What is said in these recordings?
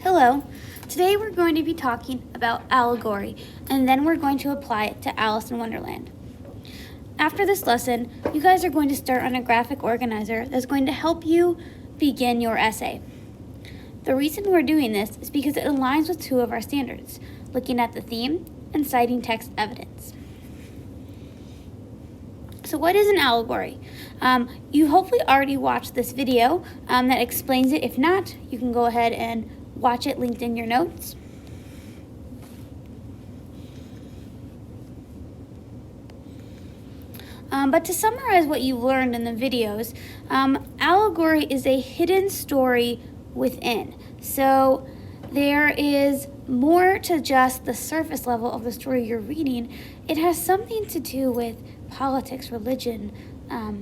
Hello. Today we're going to be talking about allegory, and then we're going to apply it to Alice in Wonderland. After this lesson, you guys are going to start on a graphic organizer that's going to help you begin your essay. The reason we're doing this is because it aligns with two of our standards, looking at the theme and citing text evidence. So what is an allegory? You hopefully already watched this video that explains it. If not, you can go ahead and watch it linked in your notes. But to summarize what you learned in the videos, allegory is a hidden story within. So there is more to just the surface level of the story you're reading. It has something to do with politics, religion,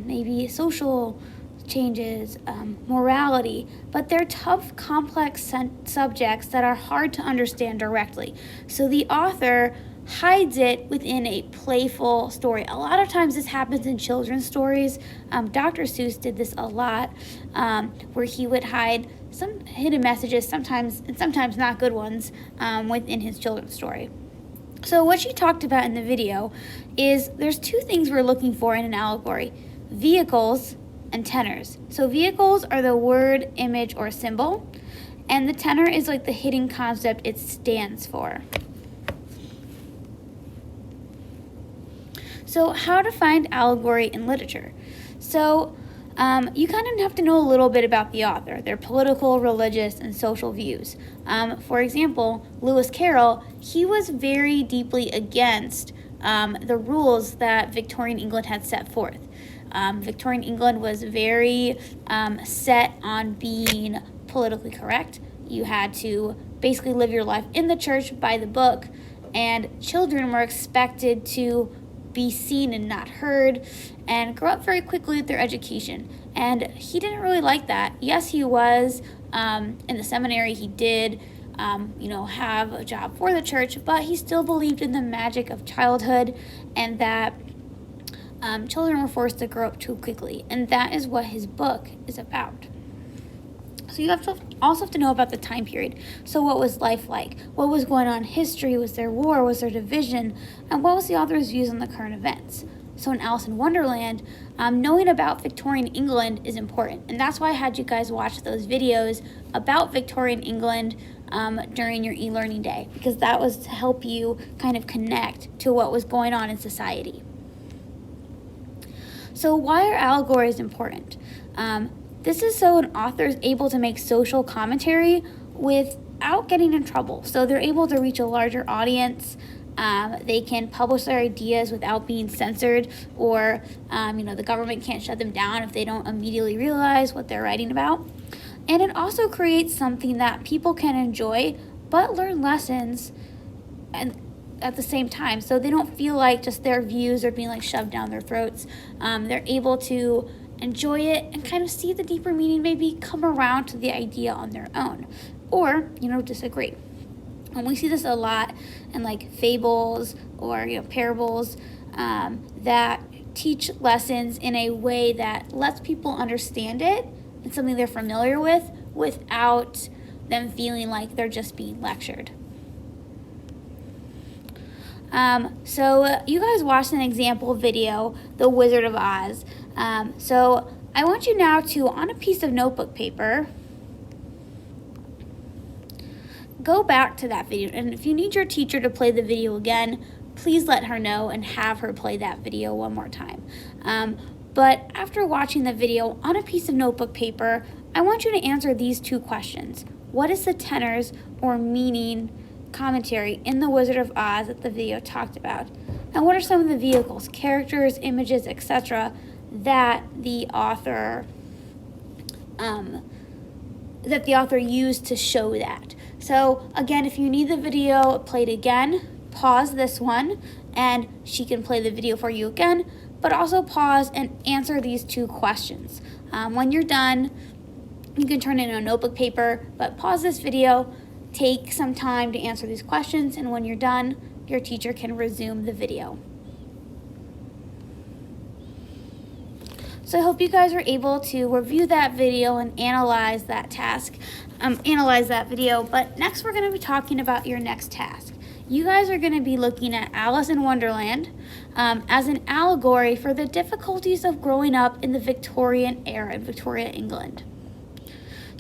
maybe social changes, morality, but they're tough, complex subjects that are hard to understand directly. So the author hides it within a playful story. A lot of times this happens in children's stories. Dr. Seuss did this a lot, where he would hide some hidden messages, sometimes not good ones, within his children's story. So what she talked about in the video is there's two things we're looking for in an allegory: vehicles and tenors. So vehicles are the word, image, or symbol, and the tenor is like the hidden concept it stands for. So how to find allegory in literature? So you kind of have to know a little bit about the author, their political, religious, and social views. For example, Lewis Carroll, he was very deeply against the rules that Victorian England had set forth. Victorian England was very set on being politically correct. You had to basically live your life in the church by the book, and children were expected to be seen and not heard, and grow up very quickly with their education. And he didn't really like that. Yes, he was in the seminary. He did, have a job for the church, but he still believed in the magic of childhood and that children were forced to grow up too quickly. And that is what his book is about. So you also have to know about the time period. So what was life like? What was going on in history? Was there war? Was there division? And what was the author's views on the current events? So in Alice in Wonderland, knowing about Victorian England is important. And that's why I had you guys watch those videos about Victorian England during your e-learning day, because that was to help you kind of connect to what was going on in society. So why are allegories important? This is so an author is able to make social commentary without getting in trouble. So they're able to reach a larger audience. They can publish their ideas without being censored, or the government can't shut them down if they don't immediately realize what they're writing about. And it also creates something that people can enjoy but learn lessons and at the same time. So they don't feel like just their views are being shoved down their throats. They're able to enjoy it and kind of see the deeper meaning, maybe come around to the idea on their own, or disagree. And we see this a lot in fables or parables that teach lessons in a way that lets people understand it and something they're familiar with without them feeling like they're just being lectured. So you guys watched an example video, The Wizard of Oz. So I want you now to, on a piece of notebook paper, go back to that video. And if you need your teacher to play the video again, please let her know and have her play that video one more time. But after watching the video, on a piece of notebook paper, I want you to answer these two questions. What is the tenors or meaning commentary in The Wizard of Oz that the video talked about? And what are some of the vehicles, characters, images, etc. that the author used to show that? So again, if you need the video played again, pause this one and she can play the video for you again, but also pause and answer these two questions. When you're done, you can turn it in a notebook paper, but pause this video, take some time to answer these questions, and when you're done, your teacher can resume the video. So I hope you guys were able to review that video and analyze that video. But next we're going to be talking about your next task. You guys are going to be looking at Alice in Wonderland as an allegory for the difficulties of growing up in the Victorian era in Victoria, England.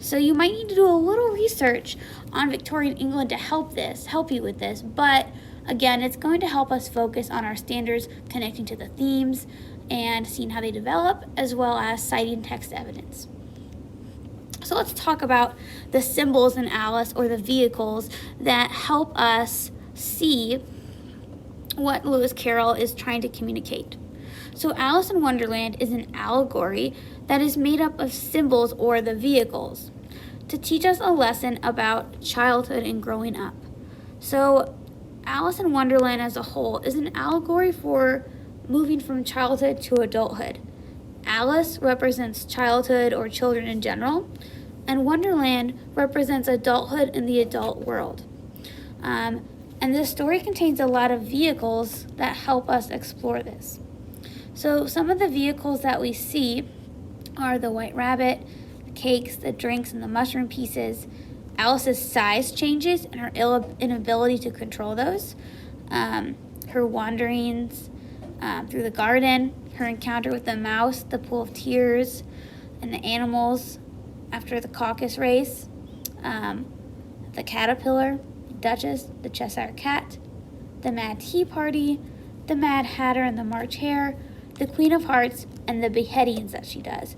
So you might need to do a little research on Victorian England to help you with this, but again, it's going to help us focus on our standards connecting to the themes and seeing how they develop, as well as citing text evidence. So let's talk about the symbols in Alice, or the vehicles that help us see what Lewis Carroll is trying to communicate. So Alice in Wonderland is an allegory that is made up of symbols, or the vehicles, to teach us a lesson about childhood and growing up. So Alice in Wonderland as a whole is an allegory for moving from childhood to adulthood. Alice represents childhood or children in general, and Wonderland represents adulthood in the adult world. And this story contains a lot of vehicles that help us explore this. So some of the vehicles that we see are the white rabbit, the cakes, the drinks, and the mushroom pieces. Alice's size changes and her inability to control those. Her wanderings through the garden, her encounter with the mouse, the pool of tears, and the animals after the caucus race, the caterpillar, the Duchess, the Cheshire Cat, the Mad Tea Party, the Mad Hatter and the March Hare, the Queen of Hearts, and the beheadings that she does.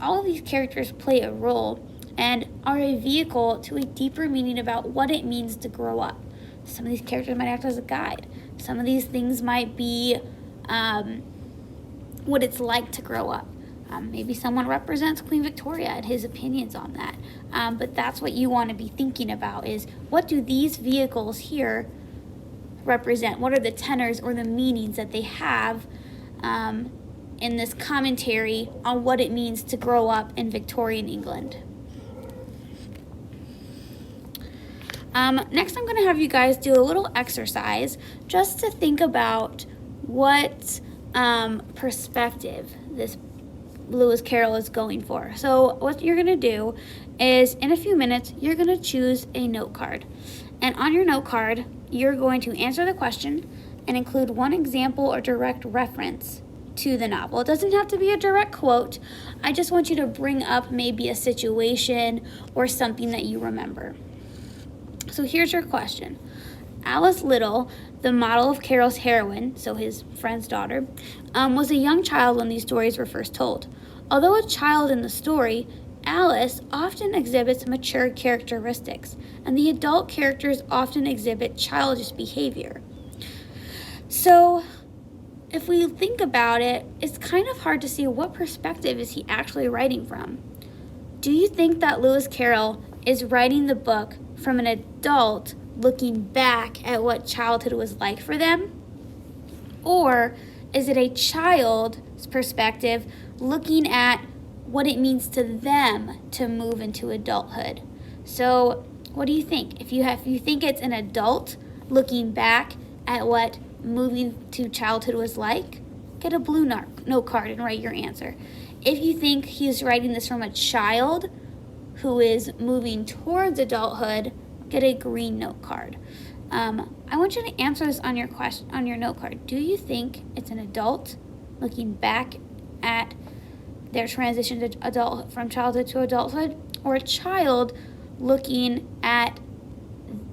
All of these characters play a role and are a vehicle to a deeper meaning about what it means to grow up. Some of these characters might act as a guide. Some of these things might be what it's like to grow up. Maybe someone represents Queen Victoria and his opinions on that. But that's what you want to be thinking about, is what do these vehicles here represent? What are the tenors or the meanings that they have in this commentary on what it means to grow up in Victorian England? Next, I'm going to have you guys do a little exercise just to think about what perspective this Lewis Carroll is going for. So what you're going to do is, in a few minutes, you're going to choose a note card. And on your note card, you're going to answer the question and include one example or direct reference to the novel. It doesn't have to be a direct quote. I just want you to bring up maybe a situation or something that you remember. So here's your question. Alice Little, the model of Carroll's heroine, so his friend's daughter, was a young child when these stories were first told. Although a child in the story, Alice often exhibits mature characteristics, and the adult characters often exhibit childish behavior. So if we think about it, it's kind of hard to see what perspective is he actually writing from. Do you think that Lewis Carroll is writing the book from an adult looking back at what childhood was like for them? Or is it a child's perspective looking at what it means to them to move into adulthood? So what do you think? If you think it's an adult looking back at what moving to childhood was like, get a blue note card and write your answer. If you think he's writing this from a child who is moving towards adulthood, get a green note card. I want you to answer this on your note card. Do you think it's an adult looking back at their transition to from childhood to adulthood, or a child looking at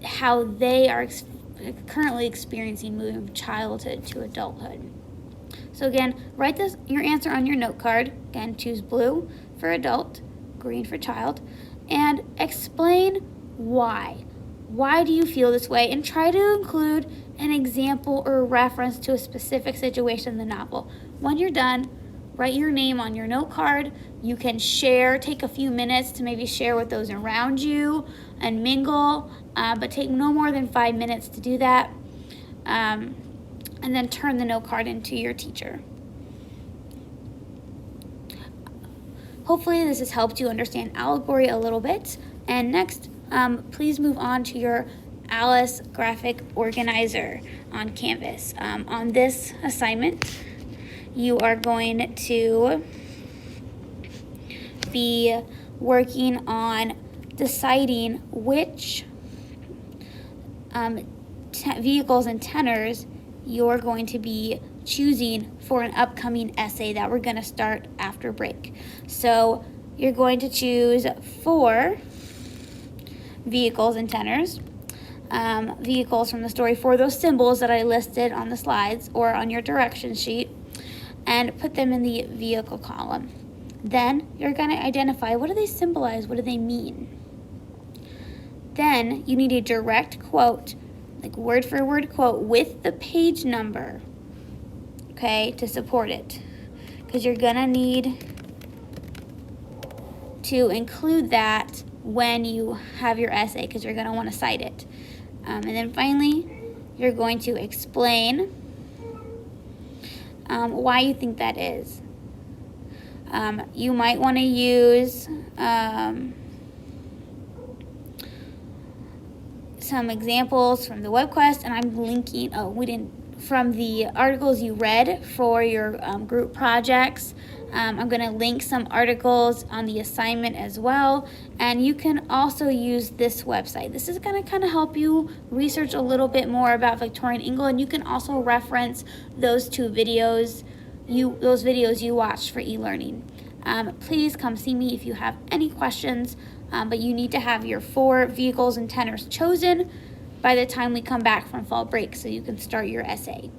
how they are currently experiencing moving from childhood to adulthood? So again, write your answer on your note card. Again, choose blue for adult, green for child, and explain why. Why do you feel this way? And try to include an example or a reference to a specific situation in the novel. When you're done, write your name on your note card. You can take a few minutes to maybe share with those around you and mingle, but take no more than 5 minutes to do that. And then turn the note card into your teacher. Hopefully this has helped you understand Allegory a little bit. And next, please move on to your Alice graphic organizer on Canvas. On this assignment, you are going to be working on deciding which vehicles and tenors you're going to be choosing for an upcoming essay that we're going to start after break. So you're going to choose 4 vehicles and tenors, vehicles from the story for those symbols that I listed on the slides or on your direction sheet, and put them in the vehicle column. Then you're going to identify, what do they symbolize? What do they mean? Then you need a direct quote, like word for word quote with the page number, okay, to support it. Because you're going to need to include that when you have your essay, because you're going to want to cite it. And then finally, you're going to explain why you think that is. You might want to use some examples from the web quest, and I'm linking, from the articles you read for your group projects. I'm going to link some articles on the assignment as well, and you can also use this website. This is going to kind of help you research a little bit more about Victorian England. You can also reference those videos you watched for e-learning. Please come see me if you have any questions, but you need to have your 4 vehicles and tenors chosen by the time we come back from fall break so you can start your essay.